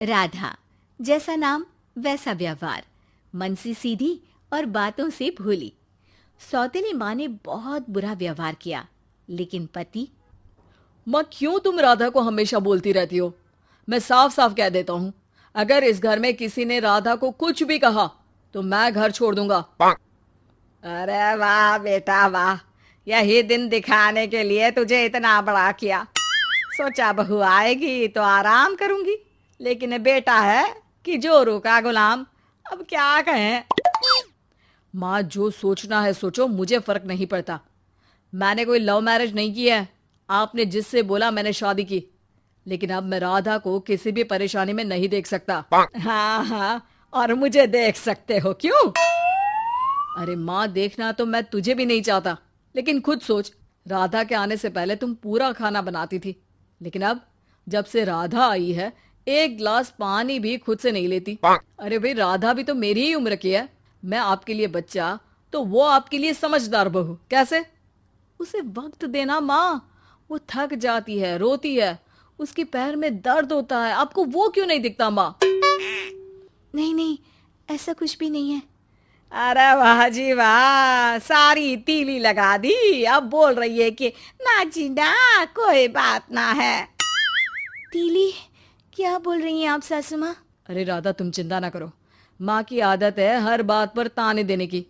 राधा, जैसा नाम वैसा व्यवहार, मन से सीधी और बातों से भोली। सौतेली माँ ने बहुत बुरा व्यवहार किया, लेकिन पति। माँ, क्यों तुम राधा को हमेशा बोलती रहती हो? मैं साफ साफ कह देता हूँ, अगर इस घर में किसी ने राधा को कुछ भी कहा तो मैं घर छोड़ दूंगा। अरे वाह बेटा वाह, यही दिन दिखाने के लिए तुझे इतना बड़ा किया। सोचा बहू आएगी तो आराम करूंगी, लेकिन बेटा है कि जोरू का गुलाम। अब क्या कहें। माँ, जो सोचना है सोचो, मुझे फर्क नहीं पड़ता। मैंने कोई लव मैरिज नहीं की है। आपने जिससे बोला मैंने शादी की, लेकिन अब मैं राधा को किसी भी परेशानी में नहीं देख सकता। हाँ हाँ, और मुझे देख सकते हो क्यों? अरे माँ, देखना तो मैं तुझे भी नहीं चाहता, लेकिन खुद सोच, राधा के आने से पहले तुम पूरा खाना बनाती थी, लेकिन अब जब से राधा आई है एक गिलास पानी भी खुद से नहीं लेती। अरे भाई, राधा भी तो मेरी ही उम्र की है। मैं आपके लिए बच्चा तो वो आपके लिए समझदार बहू। कैसे? उसे वक्त देना माँ। वो थक जाती है, रोती है, उसके पैर में दर्द होता है। आपको वो क्यों नहीं दिखता माँ? नहीं नहीं, ऐसा कुछ भी नहीं है। अरे वाह जी वाह, सारी तीली लगा दी। अब बोल रही है कि ना जी ना, कोई बात ना है। तीली? क्या बोल रही हैं आप सासू माँ? अरे राधा, तुम चिंता ना करो। माँ की आदत है हर बात पर ताने देने की।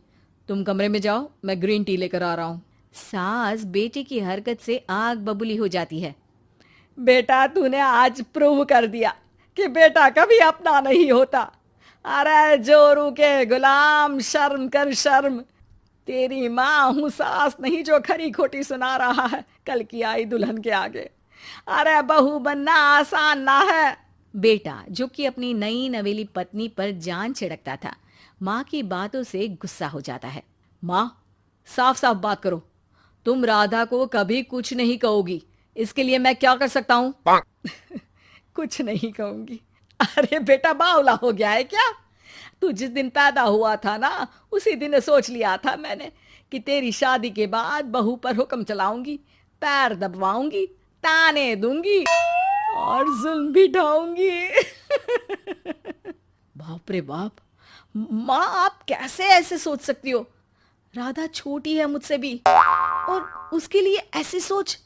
तुम कमरे में जाओ, मैं ग्रीन टी लेकर आ रहा हूँ। सास बेटे की हरकत से आग बबूली हो जाती है। बेटा, तूने आज प्रूव कर दिया कि बेटा कभी अपना नहीं होता। अरे जोरू के गुलाम, शर्म कर शर्म। तेरी माँ हूँ, सास नहीं जो खरी खोटी सुना रहा है कल की आई दुल्हन के आगे। अरे बहू बनना आसान ना है। बेटा, जो कि अपनी नई नवेली पत्नी पर जान छिड़कता था, माँ की बातों से गुस्सा हो जाता है। माँ, साफ साफ बात करो। तुम राधा को कभी कुछ नहीं कहोगी, इसके लिए मैं क्या कर सकता हूँ? कुछ नहीं कहूंगी? अरे बेटा, बावला हो गया है क्या? तू जिस दिन पैदा हुआ था ना, उसी दिन सोच लिया था मैंने कि तेरी शादी के बाद बहू पर हुक्म चलाऊंगी, पैर दबवाऊंगी, ताने दूंगी और जुल्म भी ढाऊंगी। बाप रे बाप! माँ, आप कैसे ऐसे सोच सकती हो? राधा छोटी है मुझसे भी, और उसके लिए ऐसी सोच?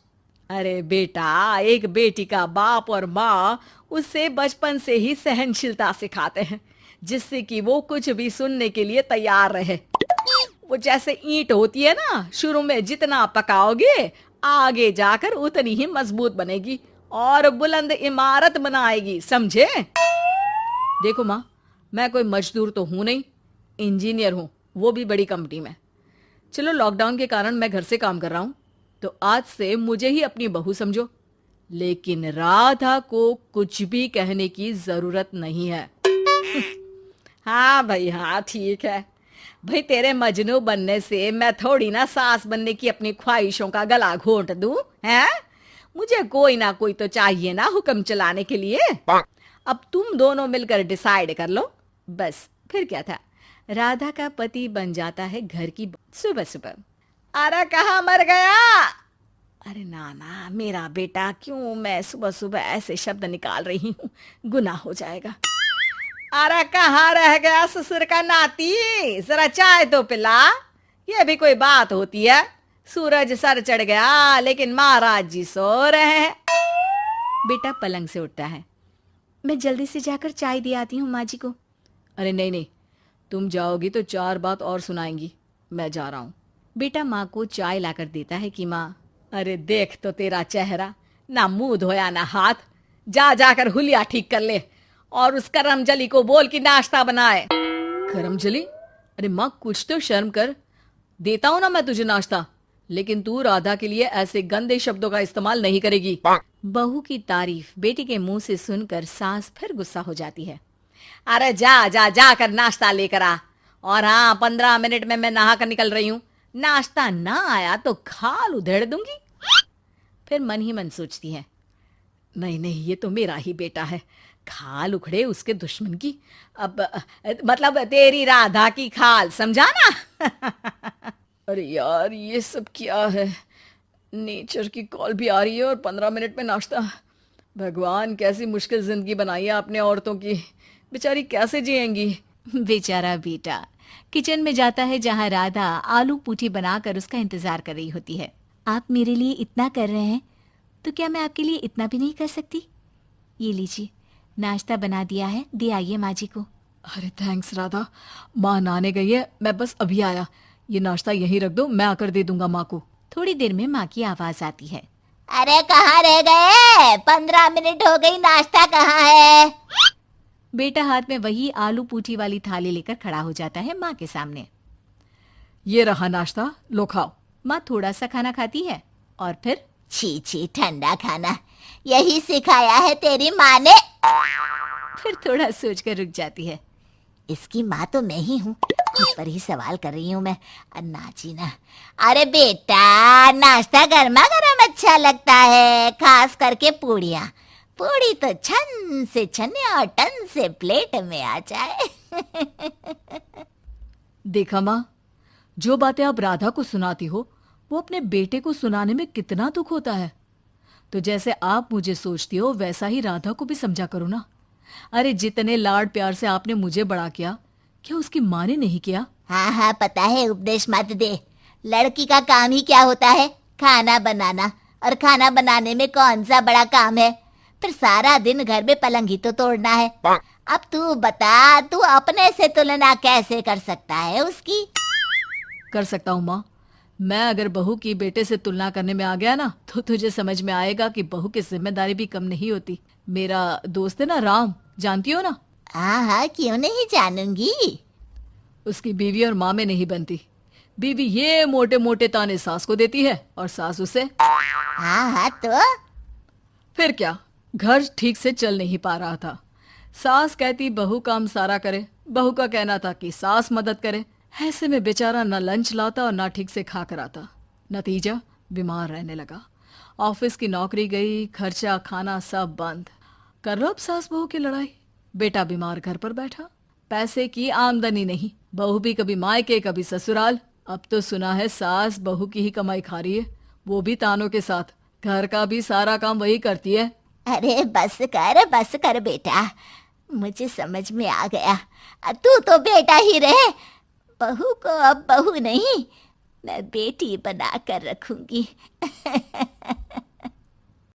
अरे बेटा, एक बेटी का बाप और माँ उससे बचपन से ही सहनशीलता सिखाते हैं, जिससे कि वो कुछ भी सुनने के लिए तैयार रहे। वो जैसे ईंट होती है ना, शुरू में जितना पकाओगे आगे जाकर उतनी ही मजबूत बनेगी और बुलंद इमारत बनाएगी, समझे? देखो माँ, मैं कोई मजदूर तो हूं नहीं, इंजीनियर हूं, वो भी बड़ी कंपनी में। चलो, लॉकडाउन के कारण मैं घर से काम कर रहा हूं, तो आज से मुझे ही अपनी बहू समझो, लेकिन राधा को कुछ भी कहने की जरूरत नहीं है। हाँ भाई हाँ, ठीक है भाई। तेरे मजनू बनने से मैं थोड़ी ना सास बनने की अपनी ख्वाहिशों का गला घोंट दूं, हैं? मुझे कोई ना कोई तो चाहिए ना हुक्म चलाने के लिए। अब तुम दोनों मिलकर डिसाइड कर लो बस। फिर क्या था, राधा का पति बन जाता है घर की सुबह सुबह। अरे कहाँ मर गया? अरे ना ना, मेरा बेटा, क्यों मैं सुबह सुबह ऐसे शब्द निकाल रही हूँ, गुनाह हो जाएगा। अरे कहाँ रह गया ससुर का नाती? जरा चाय तो पिला। ये भी कोई बात होती है? सूरज सर चढ़ गया लेकिन महाराज जी सो रहे हैं। बेटा पलंग से उठता है। मैं जल्दी से जाकर चाय दे आती हूँ माँ जी को। अरे नहीं नहीं, तुम जाओगी तो 4 बात और सुनाएंगी। मैं जा रहा हूँ। बेटा माँ को चाय लाकर देता है कि माँ। अरे देख तो तेरा चेहरा, ना मुंह धोया ना हाथ। जा जाकर हुलिया ठीक कर ले और उस करमजली को बोल कि नाश्ता बनाए। करमजली? अरे माँ, कुछ तो शर्म कर। देता हूं ना मैं तुझे नाश्ता, लेकिन तू राधा के लिए ऐसे गंदे शब्दों का इस्तेमाल नहीं करेगी। बहू की तारीफ बेटे के मुंह से सुनकर सास फिर गुस्सा हो जाती है। अरे जा जा जाकर नाश्ता लेकर आ। और हाँ, 15 मिनट में मैं नहा कर निकल रही हूँ। नाश्ता ना आया तो खाल उधेड़ दूंगी। फिर मन ही मन सोचती है, नहीं नहीं, ये तो मेरा ही बेटा है, खाल उखड़े उसके दुश्मन की। अब मतलब तेरी राधा की खाल, समझा ना? अरे यार, ये सब क्या है? नेचर की कॉल भी आ रही है और 15 मिनट में नाश्ता। भगवान, कैसी मुश्किल जिंदगी बनाई है आपने औरतों की। बेचारी कैसे जिएंगी। बेचारा बेटा किचन में जाता है जहां राधा आलू पूठी बनाकर उसका इंतजार कर रही होती है। आप मेरे लिए इतना कर रहे हैं तो क्या मैं आपके लिए इतना भी नहीं कर सकती? ये लीजिए, नाश्ता बना दिया है, दे आइए माँ जी को। अरे थैंक्स राधा, माँ नहाने गई है, मैं बस अभी आया। ये नाश्ता यहीं रख दो, मैं आकर दे दूंगा माँ को। थोड़ी देर में माँ की आवाज आती है। अरे कहाँ रह गए? 15 मिनट हो गई, नाश्ता कहाँ है? बेटा हाथ में वही आलू पूठी वाली थाली लेकर खड़ा हो जाता है माँ के सामने। ये रहा नाश्ता, लो खाओ। माँ थोड़ा सा खाना खाती है और फिर छी छी, ठंडा खाना यही सिखाया है तेरी माँ ने? फिर थोड़ा सोचकर रुक जाती है। इसकी माँ तो मैं ही हूँ, खुद पर ही सवाल कर रही हूँ मैं। नाची ना। अरे बेटा, नाश्ता गर्मा गर्म अच्छा लगता है, खास करके पूड़ियाँ। पूड़ी तो छन से छने और टन से प्लेट में आ जाए। देखा माँ, जो बातें आप राधा को सुनाती हो वो अपने बेटे को सुनाने में कितना दुख होता है। तो जैसे आप मुझे सोचती हो वैसा ही राधा को भी समझा करो ना। अरे जितने लाड प्यार से आपने मुझे बड़ा किया, क्या उसकी माँ ने नहीं किया? हाँ हाँ पता है, उपदेश मत दे। लड़की का काम ही क्या होता है? खाना बनाना। और खाना बनाने में कौन सा बड़ा काम है? फिर सारा दिन घर में पलंग ही तो तोड़ना है। अब तू बता, तू अपने से तुलना कैसे कर सकता है उसकी? कर सकता हूँ माँ। मैं अगर बहू की बेटे से तुलना करने में आ गया ना, तो तुझे समझ में आएगा कि बहू की जिम्मेदारी भी कम नहीं होती। मेरा दोस्त है ना राम, जानती हो ना? हाँ हाँ, क्यों नहीं जानूंगी। उसकी बीवी और माँ में नहीं बनती। बीवी ये मोटे मोटे ताने सास को देती है और सास उसे। हाँ हाँ तो फिर क्या, घर ठीक से चल नहीं पा रहा था। सास कहती बहू काम सारा करे, बहू का कहना था कि सास मदद करे। ऐसे में बेचारा न लंच लाता और ना ठीक से खा कर आता। नतीजा, बीमार रहने लगा। ऑफिस की नौकरी गई, खर्चा खाना सब बंद। कर लो अब सास बहू की लड़ाई। बेटा बीमार घर पर बैठा, पैसे की आमदनी नहीं, बहू भी कभी मायके कभी ससुराल। अब तो सुना है सास बहू की ही कमाई खा रही है, वो भी तानों के साथ। घर का भी सारा काम वही करती है। अरे बस कर बेटा, मुझे समझ में आ गया। तू तो बेटा ही रहे। बहू को अब बहू नहीं, मैं बेटी बना कर रखूंगी।